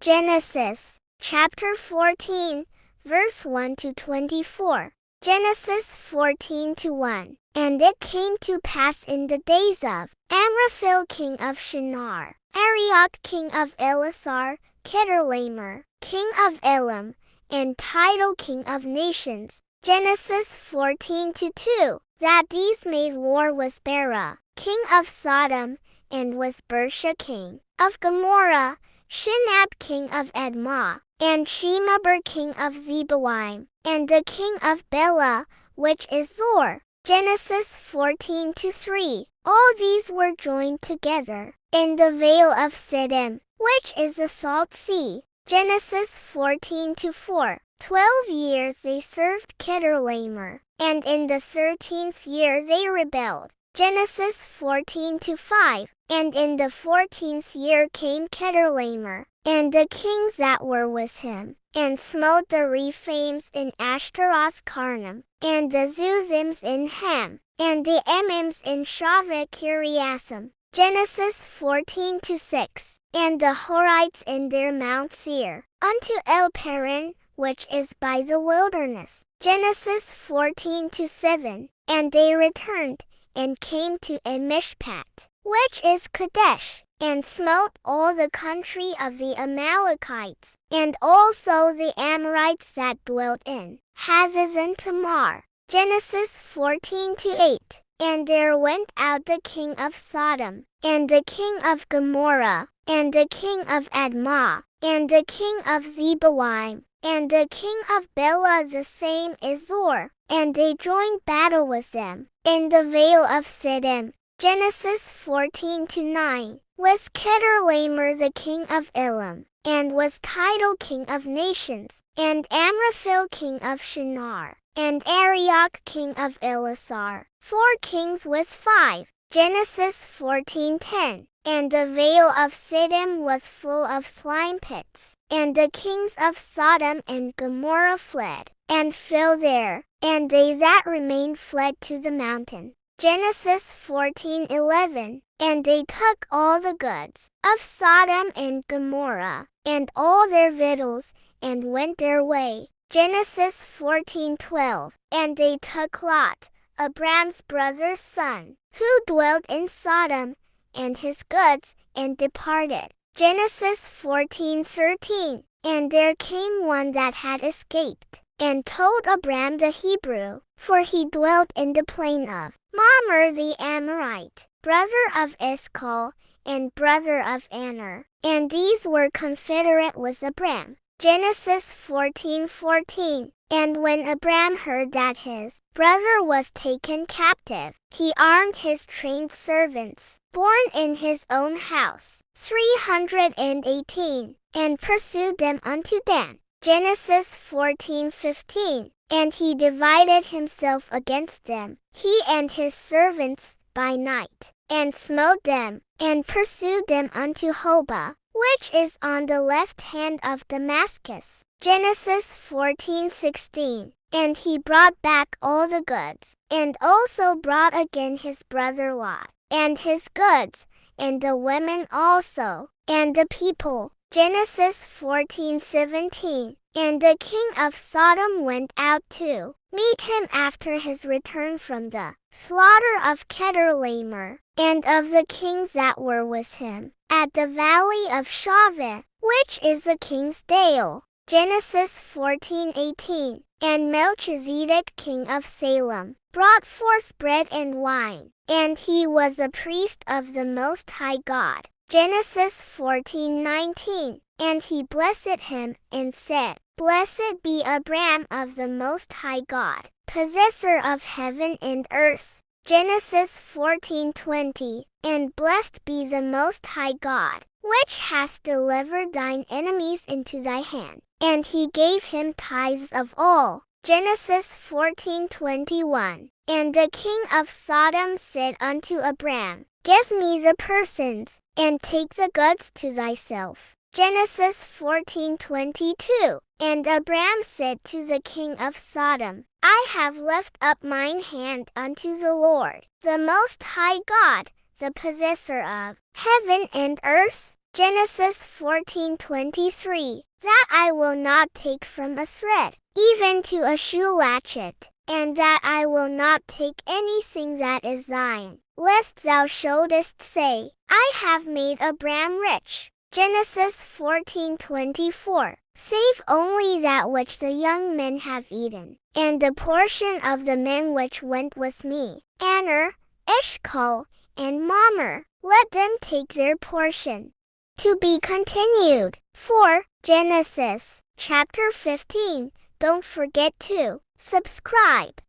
Genesis, chapter 14, verse 1 to 24. Genesis 14:1. And it came to pass in the days of Amraphel king of Shinar, Arioch king of Ellasar, Chedorlaomer king of Elam, and Tidal king of nations. Genesis 14:2. That these made war was Bera, king of Sodom, and was Birsha king of Gomorrah, Shinab king of Admah, and Shemeber king of Zeboiim, and the king of Bela, which is Zoar. Genesis 14:3. All these were joined together in the Valley of Siddim, which is the salt sea. Genesis 14:4. 12 years they served Chedorlaomer, and in the 13th year they rebelled. Genesis 14:5. And in the 14th year came Chedorlaomer, and the kings that were with him, and smote the Rephaims in Ashteroth-karnaim, and the Zuzims in Ham, and the Emims in Shaveh-kiriathaim. Genesis 14:6. And the Horites in their Mount Seir, unto El-paran, which is by the wilderness. Genesis 14:7. And they returned, and came to En-mishpat, which is Kadesh, and smote all the country of the Amalekites, and also the Amorites that dwelt in Hazazon-tamar. Genesis 14:8. And there went out the king of Sodom, and the king of Gomorrah, and the king of Admah, and the king of Zeboiim, and the king of Bela, the same is Zoar, and they joined battle with them in the Valley of Siddim. Genesis 14:9. Was Chedorlaomer the king of Elam, and was Tidal king of nations, and Amraphel king of Shinar, and Arioch king of Ellasar. 4 kings with 5. Genesis 14:10. And the Valley of Siddim was full of slime pits, and the kings of Sodom and Gomorrah fled, and fell there, and they that remained fled to the mountain. Genesis 14:11. And they took all the goods of Sodom and Gomorrah, and all their victuals, and went their way. Genesis 14:12. And they took Lot, Abram's brother's son, who dwelt in Sodom, and his goods, and departed. Genesis 14:13. And there came one that had escaped, and told Abram the Hebrew, for he dwelt in the plain of Mamre the Amorite, brother of Eshcol, and brother of Aner, and these were confederate with Abram. Genesis 14:14. And when Abram heard that his brother was taken captive, he armed his trained servants, born in his own house, 318, and pursued them unto Dan. Genesis 14:15. And he divided himself against them, he and his servants, by night, and smote them, and pursued them unto Hobah, which is on the left hand of Damascus. Genesis 14:16. And he brought back all the goods, and also brought again his brother Lot, and his goods, and the women also, and the people. Genesis 14:17. And the king of Sodom went out to meet him after his return from the slaughter of Chedorlaomer, and of the kings that were with him, at the Valley of Shaveh, which is the king's dale. Genesis 14:18. And Melchizedek king of Salem brought forth bread and wine, and he was a priest of the Most High God. Genesis 14:19. And he blessed him, and said, Blessed be Abram of the Most High God, possessor of heaven and earth. Genesis 14:20. And blessed be the Most High God, which hast delivered thine enemies into thy hand. And he gave him tithes of all. Genesis 14:21. And the king of Sodom said unto Abram, Give me the persons, and take the goods to thyself. Genesis 14:22. And Abram said to the king of Sodom, I have left up mine hand unto the Lord, the Most High God, the possessor of heaven and earth. Genesis 14:23. That I will not take from a thread, even to a shoe latchet, and that I will not take anything that is thine, lest thou shouldest say, I have made Abram rich. Genesis 14:24. Save only that which the young men have eaten, and the portion of the men which went with me, Aner, Eshcol, and Mamre, let them take their portion. To be continued. 4. Genesis, chapter 15. Don't forget to subscribe.